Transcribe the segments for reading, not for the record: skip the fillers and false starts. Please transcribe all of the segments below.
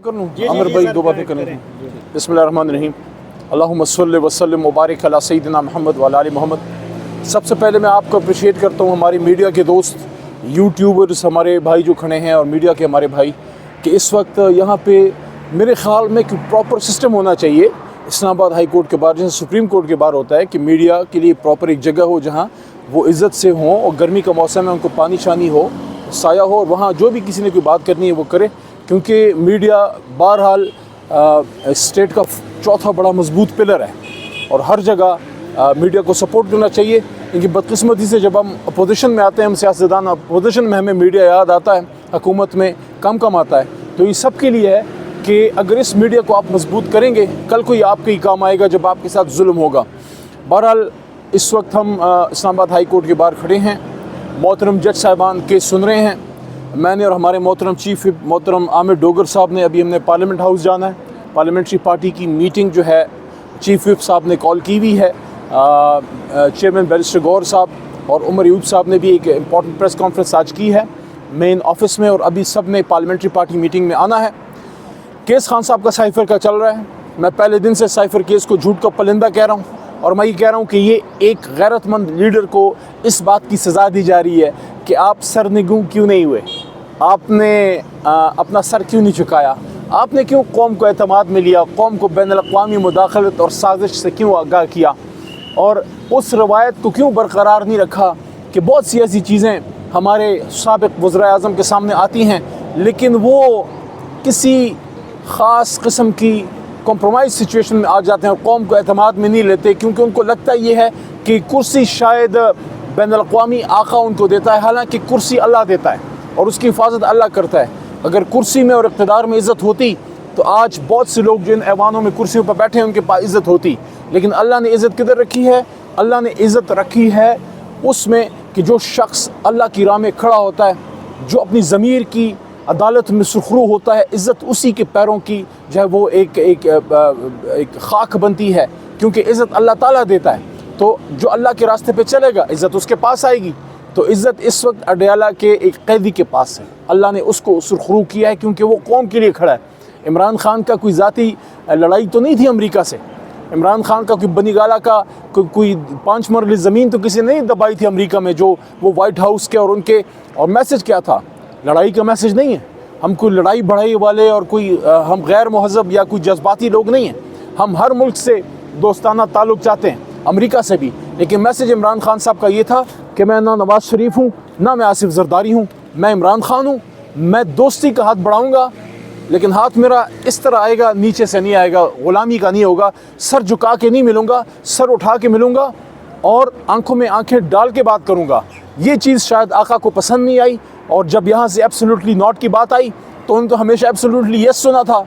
عامر بھائی دو باتیں کریں تھیں. بسم اللہ الرحمن الرحیم. اللہم صلی وسلم مبارک علی سیدنا محمد وعلی آل محمد. سب سے پہلے میں آپ کو اپریشیٹ کرتا ہوں ہماری میڈیا کے دوست یوٹیوبرز ہمارے بھائی جو کھڑے ہیں اور میڈیا کے ہمارے بھائی کہ اس وقت یہاں پہ میرے خیال میں کہ پراپر سسٹم ہونا چاہیے اسلام آباد ہائی کورٹ کے باہر جیسے سپریم کورٹ کے باہر ہوتا ہے کہ میڈیا کے لیے پراپر ایک جگہ ہو جہاں وہ عزت سے ہوں اور گرمی کا موسم ہے ان کو پانی شانی ہو سایہ ہو اور وہاں جو بھی کسی نے کوئی بات کرنی ہے وہ کرے کیونکہ میڈیا بہرحال اسٹیٹ کا چوتھا بڑا مضبوط پلر ہے اور ہر جگہ میڈیا کو سپورٹ کرنا چاہیے کیونکہ بدقسمتی سے جب ہم اپوزیشن میں آتے ہیں ہم سیاستدان اپوزیشن میں ہمیں میڈیا یاد آتا ہے حکومت میں کم آتا ہے تو یہ سب کے لیے ہے کہ اگر اس میڈیا کو آپ مضبوط کریں گے کل کو یہ آپ کے ہی کام آئے گا جب آپ کے ساتھ ظلم ہوگا. بہرحال اس وقت ہم اسلام آباد ہائی کورٹ کے باہر کھڑے ہیں محترم جج صاحبان کیس سن رہے ہیں. میں نے اور ہمارے محترم چیف وپ محترم عامر ڈوگر صاحب نے ابھی ہم نے پارلیمنٹ ہاؤس جانا ہے. پارلیمنٹری پارٹی کی میٹنگ جو ہے چیف وپ صاحب نے کال کی ہوئی ہے. چیئرمین بیرسٹر غور صاحب اور عمر ایوب صاحب نے بھی ایک امپورٹنٹ پریس کانفرنس آج کی ہے مین آفس میں اور ابھی سب نے پارلیمنٹری پارٹی میٹنگ میں آنا ہے. کیس خان صاحب کا سائفر کا چل رہا ہے. میں پہلے دن سے سائفر کیس کو جھوٹ کا پلندہ کہہ رہا ہوں اور میں یہ کہہ رہا ہوں کہ یہ ایک غیرت مند لیڈر کو اس بات کی سزا دی جا رہی ہے کہ آپ سرنگوں کیوں نہیں ہوئے, آپ نے اپنا سر کیوں نہیں چکایا, آپ نے کیوں قوم کو اعتماد میں لیا, قوم کو بین الاقوامی مداخلت اور سازش سے کیوں آگاہ کیا اور اس روایت کو کیوں برقرار نہیں رکھا کہ بہت سی ایسی چیزیں ہمارے سابق وزراء اعظم کے سامنے آتی ہیں لیکن وہ کسی خاص قسم کی کمپرومائز سچویشن میں آ جاتے ہیں اور قوم کو اعتماد میں نہیں لیتے کیونکہ ان کو لگتا یہ ہے کہ کرسی شاید بین الاقوامی آقا ان کو دیتا ہے حالانکہ کرسی اللہ دیتا ہے اور اس کی حفاظت اللہ کرتا ہے. اگر کرسی میں اور اقتدار میں عزت ہوتی تو آج بہت سے لوگ جو ان ایوانوں میں کرسیوں پر بیٹھے ہیں ان کے پاس عزت ہوتی لیکن اللہ نے عزت کدھر رکھی ہے؟ اللہ نے عزت رکھی ہے اس میں کہ جو شخص اللہ کی راہ میں کھڑا ہوتا ہے جو اپنی ضمیر کی عدالت میں سرخرو ہوتا ہے عزت اسی کے پیروں کی جو ہے وہ ایک خاک بنتی ہے کیونکہ عزت اللہ تعالیٰ دیتا ہے. تو جو اللہ کے راستے پہ چلے گا عزت اس کے پاس آئے گی. تو عزت اس وقت اڈیالہ کے ایک قیدی کے پاس ہے. اللہ نے اس کو سرخرو کیا ہے کیونکہ وہ قوم کے لیے کھڑا ہے. عمران خان کا کوئی ذاتی لڑائی تو نہیں تھی امریکہ سے. عمران خان کا کوئی بنی گالہ کا کوئی 5 مرلے زمین تو کسی نے نہیں دبائی تھی امریکہ میں جو وہ وائٹ ہاؤس کے اور ان کے اور میسج کیا تھا؟ لڑائی کا میسج نہیں ہے. ہم کوئی لڑائی بڑھائی والے اور کوئی ہم غیر مہذب یا کوئی جذباتی لوگ نہیں ہیں. ہم ہر ملک سے دوستانہ تعلق چاہتے ہیں امریکہ سے بھی لیکن میسج عمران خان صاحب کا یہ تھا کہ میں نہ نواز شریف ہوں نہ میں آصف زرداری ہوں, میں عمران خان ہوں. میں دوستی کا ہاتھ بڑھاؤں گا لیکن ہاتھ میرا اس طرح آئے گا نیچے سے نہیں آئے گا, غلامی کا نہیں ہوگا, سر جھکا کے نہیں ملوں گا, سر اٹھا کے ملوں گا اور آنکھوں میں آنکھیں ڈال کے بات کروں گا. یہ چیز شاید آقا کو پسند نہیں آئی اور جب یہاں سے ایبسولوٹلی ناٹ کی بات آئی تو انہوں نے تو ہمیشہ ایبسولوٹلی یس سنا تھا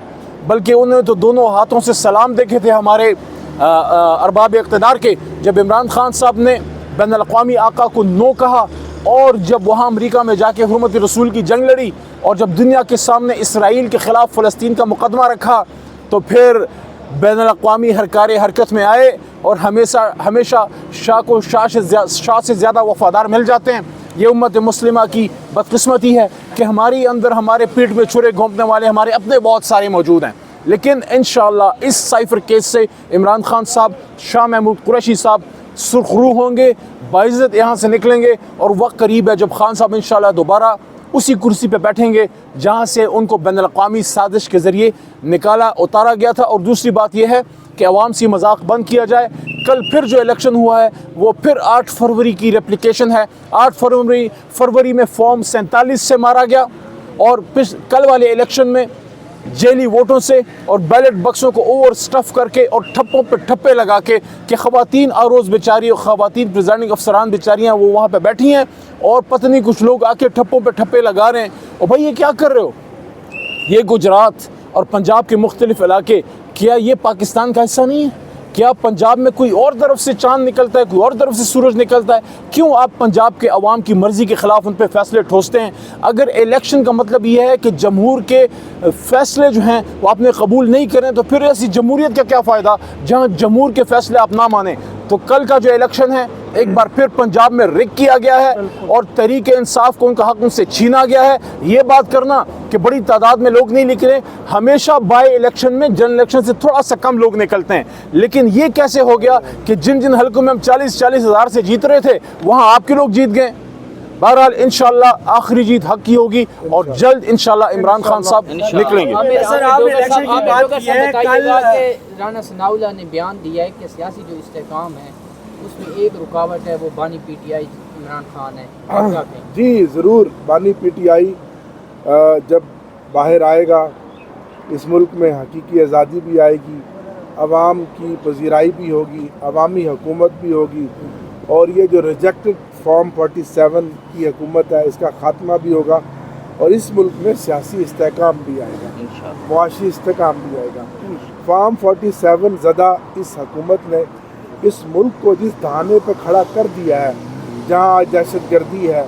بلکہ انہوں نے تو دونوں ہاتھوں سے سلام دیکھے تھے ہمارے ارباب اقتدار کے جب عمران خان صاحب نے بین الاقوامی آقا کو نو کہا اور جب وہاں امریکہ میں جا کے حرمت رسول کی جنگ لڑی اور جب دنیا کے سامنے اسرائیل کے خلاف فلسطین کا مقدمہ رکھا تو پھر بین الاقوامی حرکت میں آئے اور ہمیشہ شاہ سے زیادہ وفادار مل جاتے ہیں. یہ امت مسلمہ کی بدقسمتی ہے کہ ہماری اندر ہمارے پیٹ میں چھرے گھونپنے والے ہمارے اپنے بہت سارے موجود ہیں لیکن انشاءاللہ اس سائفر کیس سے عمران خان صاحب شاہ محمود قریشی صاحب سرخرو ہوں گے, باعزت یہاں سے نکلیں گے اور وقت قریب ہے جب خان صاحب انشاءاللہ دوبارہ اسی کرسی پہ بیٹھیں گے جہاں سے ان کو بین الاقوامی سازش کے ذریعے اتارا گیا تھا. اور دوسری بات یہ ہے کہ عوام سے مذاق بند کیا جائے. کل پھر جو الیکشن ہوا ہے وہ پھر 8 فروری کی ریپلیکیشن ہے. 8 فروری میں فارم 47 سے مارا گیا اور کل والے الیکشن میں جیلی ووٹوں سے اور بیلٹ بکسوں کو اوور سٹف کر کے اور ٹھپوں پہ ٹھپے لگا کے کہ خواتین آروز بیچاری اور خواتین پریزائڈنگ افسران بیچاریاں وہ وہاں پہ بیٹھی ہیں اور پتہ نہیں کچھ لوگ آ کے ٹھپوں پہ ٹھپے لگا رہے ہیں. اور بھائی یہ کیا کر رہے ہو؟ یہ گجرات اور پنجاب کے مختلف علاقے کیا یہ پاکستان کا حصہ نہیں ہے؟ کیا پنجاب میں کوئی اور طرف سے چاند نکلتا ہے, کوئی اور طرف سے سورج نکلتا ہے؟ کیوں آپ پنجاب کے عوام کی مرضی کے خلاف ان پہ فیصلے ٹھوستے ہیں؟ اگر الیکشن کا مطلب یہ ہے کہ جمہور کے فیصلے جو ہیں وہ آپ نے قبول نہیں کریں تو پھر ایسی جمہوریت کا کیا فائدہ جہاں جمہور کے فیصلے آپ نہ مانیں؟ تو کل کا جو الیکشن ہے ایک بار پھر پنجاب میں ریگ کیا گیا ہے اور تحریک انصاف کو ان کا حق ان سے چھینا گیا ہے. یہ بات کرنا کہ بڑی تعداد میں لوگ نہیں نکلے, ہمیشہ بائی الیکشن میں جنرل الیکشن سے تھوڑا سا کم لوگ نکلتے ہیں, لیکن یہ کیسے ہو گیا کہ جن جن حلقوں میں ہم 40 ہزار سے جیت رہے تھے وہاں آپ کے لوگ جیت گئے. بہرحال انشاءاللہ آخری جیت حق کی ہوگی اور جلد انشاءاللہ عمران خان صاحب نکلیں گے. سر آپ نے الیکشن کی بات کی ہے, کل رانا ثناء اللہ نے بیان دیا ہے کہ سیاسی جو استحکام ہے اس میں ایک رکاوٹ ہے وہ بانی P T I Imran Khan ہے. جی ضرور, بانی پی ٹی آئی جب باہر آئے گا اس ملک میں حقیقی آزادی بھی آئے گی, عوام کی پذیرائی بھی ہوگی, عوامی حکومت بھی ہوگی, اور یہ جو ریجیکٹڈ فارم 47 کی حکومت ہے اس کا خاتمہ بھی ہوگا, اور اس ملک میں سیاسی استحکام بھی آئے گا, معاشی استحکام بھی آئے گا. فارم 47 زدہ اس حکومت نے اس ملک کو جس دھانے پہ کھڑا کر دیا ہے, جہاں آج دہشت گردی ہے,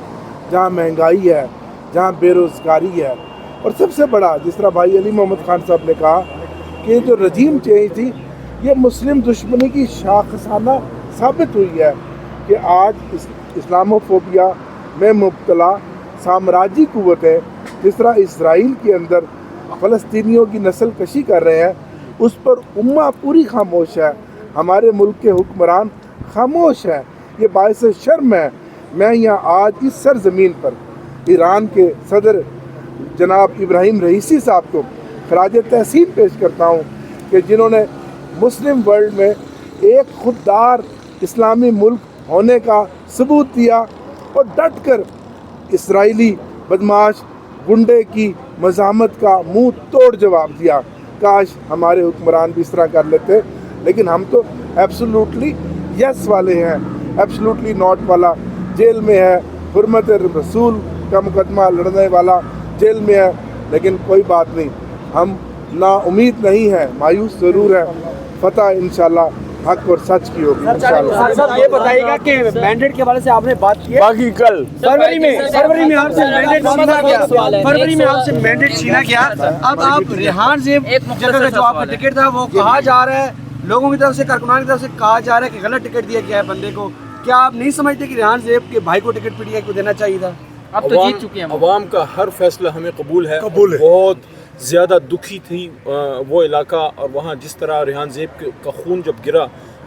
جہاں مہنگائی ہے, جہاں بے روزگاری ہے, اور سب سے بڑا جس طرح بھائی علی محمد خان صاحب نے کہا کہ جو رجیم چینج تھی یہ مسلم دشمنی کی شاخسانہ ثابت ہوئی ہے کہ آج اسلاموفوبیا میں مبتلا سامراجی قوتیں جس طرح اسرائیل کے اندر فلسطینیوں کی نسل کشی کر رہے ہیں اس پر امہ پوری خاموش ہے, ہمارے ملک کے حکمران خاموش ہیں. یہ باعث شرم ہے. میں یہاں آج اس سرزمین پر ایران کے صدر جناب ابراہیم رئیسی صاحب کو خراج تحسین پیش کرتا ہوں کہ جنہوں نے مسلم ورلڈ میں ایک خوددار اسلامی ملک ہونے کا ثبوت دیا اور ڈٹ کر اسرائیلی بدماش گنڈے کی مزاحمت کا منہ توڑ جواب دیا. کاش ہمارے حکمران بھی اس طرح کر لیتے, لیکن ہم تو ایبسولوٹلی یس والے ہیں, ایبسولوٹلی ناٹ والا جیل میں ہے, حرمت رسول کا مقدمہ لڑنے والا جیل میں ہے. لیکن کوئی بات نہیں, ہم نا امید نہیں ہیں, مایوس ضرور ہیں. فتح انشاءاللہ حق اور سچ کی ہوگی انشاءاللہ. صاحب یہ بتائیے گا کہ مینڈیٹ کے حوالے سے آپ نے بات کی ہے, باقی کل فروری میں آپ سے مینڈیٹ چھینا گیا, فروری میں آپ سے مینڈیٹ چھینا گیا. اب آپ ریحان زیب جگہ کا جو آپ کا ٹکٹ تھا وہ کہا جا رہا ہے, لوگوں کی طرف سے کارکنان کی طرف سے کہا جا رہا ہے کہ غلط ٹکٹ دیا گیا ہے بندے کو. کیا آپ نہیں سمجھتے کہ ریحان زیب کے بھائی کو ٹکٹ پی ٹی آئی کو دینا چاہیے تھا؟ اب تو جیت چکے ہیں. عوام کا ہر فیصلہ ہمیں قبول ہے. بہت زیادہ دکھی تھی وہ علاقہ, اور وہاں جس طرح ریحان زیب کا خون جب گرا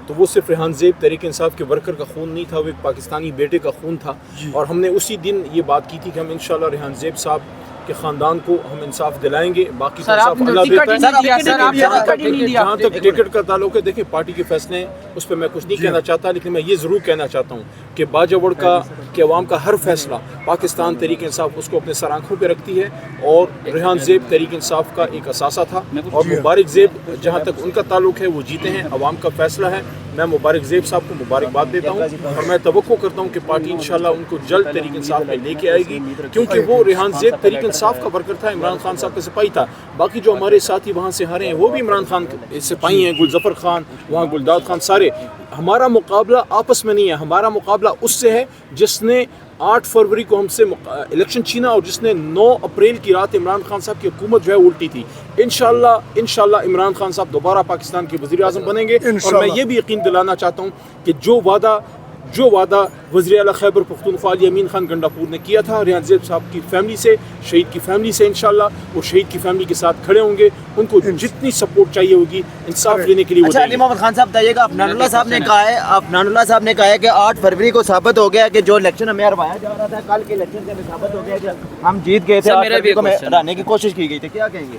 تو وہ صرف ریحان زیب تحریک انصاف کے ورکر کا خون نہیں تھا, وہ ایک پاکستانی بیٹے کا خون تھا. اور ہم نے اسی دن یہ بات کی تھی کہ ہم انشاءاللہ ریحان زیب صاحب کے خاندان کو ہم انصاف دلائیں گے. باقی انصاف اللہ دیتا ہے. جہاں تک ٹکٹ کا تعلق ہے, دیکھیں پارٹی کے فیصلے ہیں, اس پہ میں کچھ نہیں کہنا چاہتا, لیکن میں یہ ضرور کہنا چاہتا ہوں کہ باجوڑ کا کہ عوام کا ہر فیصلہ پاکستان تحریک انصاف اس کو اپنے سر آنکھوں پہ رکھتی ہے, اور ریحان زیب تحریک انصاف کا ایک اثاثہ تھا. اور مبارک زیب جہاں تک ان کا تعلق ہے وہ جیتے ہیں, عوام کا فیصلہ ہے. میں مبارک زیب صاحب کو مبارکباد دیتا ہوں, اور میں توقع کرتا ہوں کہ پارٹی انشاءاللہ ان کو جلد تحریک انصاف میں لے کے آئے گی, کیونکہ وہ ریحان زیب تحریک انصاف کا ورکر تھا, عمران خان صاحب کا سپاہی تھا. باقی جو ہمارے ساتھی وہاں سے ہارے ہیں وہ بھی عمران خان کے سپاہی ہیں, گلظفر خان, وہاں گلداد خان, سارے. ہمارا مقابلہ آپس میں نہیں ہے, ہمارا مقابلہ اس سے ہے جس نے 8 فروری کو ہم سے الیکشن چھینا اور جس نے 9 اپریل کی رات عمران خان صاحب کی حکومت جو ہے الٹی تھی. انشاءاللہ عمران خان صاحب دوبارہ پاکستان کے وزیر اعظم بنیں گے. اور میں یہ بھی یقین دلانا چاہتا ہوں کہ جو وعدہ وزیر اعلیٰ خیبر پختونخوا علی امین خان گنڈاپور نے کیا تھا ریحان زیب صاحب کی فیملی سے, شہید کی فیملی سے, انشاءاللہ وہ شہید کی فیملی کے ساتھ کھڑے ہوں گے. ان کو جتنی سپورٹ چاہیے ہوگی انصاف لینے کے لیے. اچھا علی محمد خان صاحب بتائیے گا, افنان اللہ صاحب نے کہا ہے کہ 8 فروری کو ثابت ہو گیا کہ جو الیکشن ہمیں ہروایا جا رہا تھا, کل کے الیکشن سے ہمیں ثابت ہو گیا کہ ہم جیت گئے تھے, ہرانے کی کوشش کی گئی تھی. کیا کہیں گے؟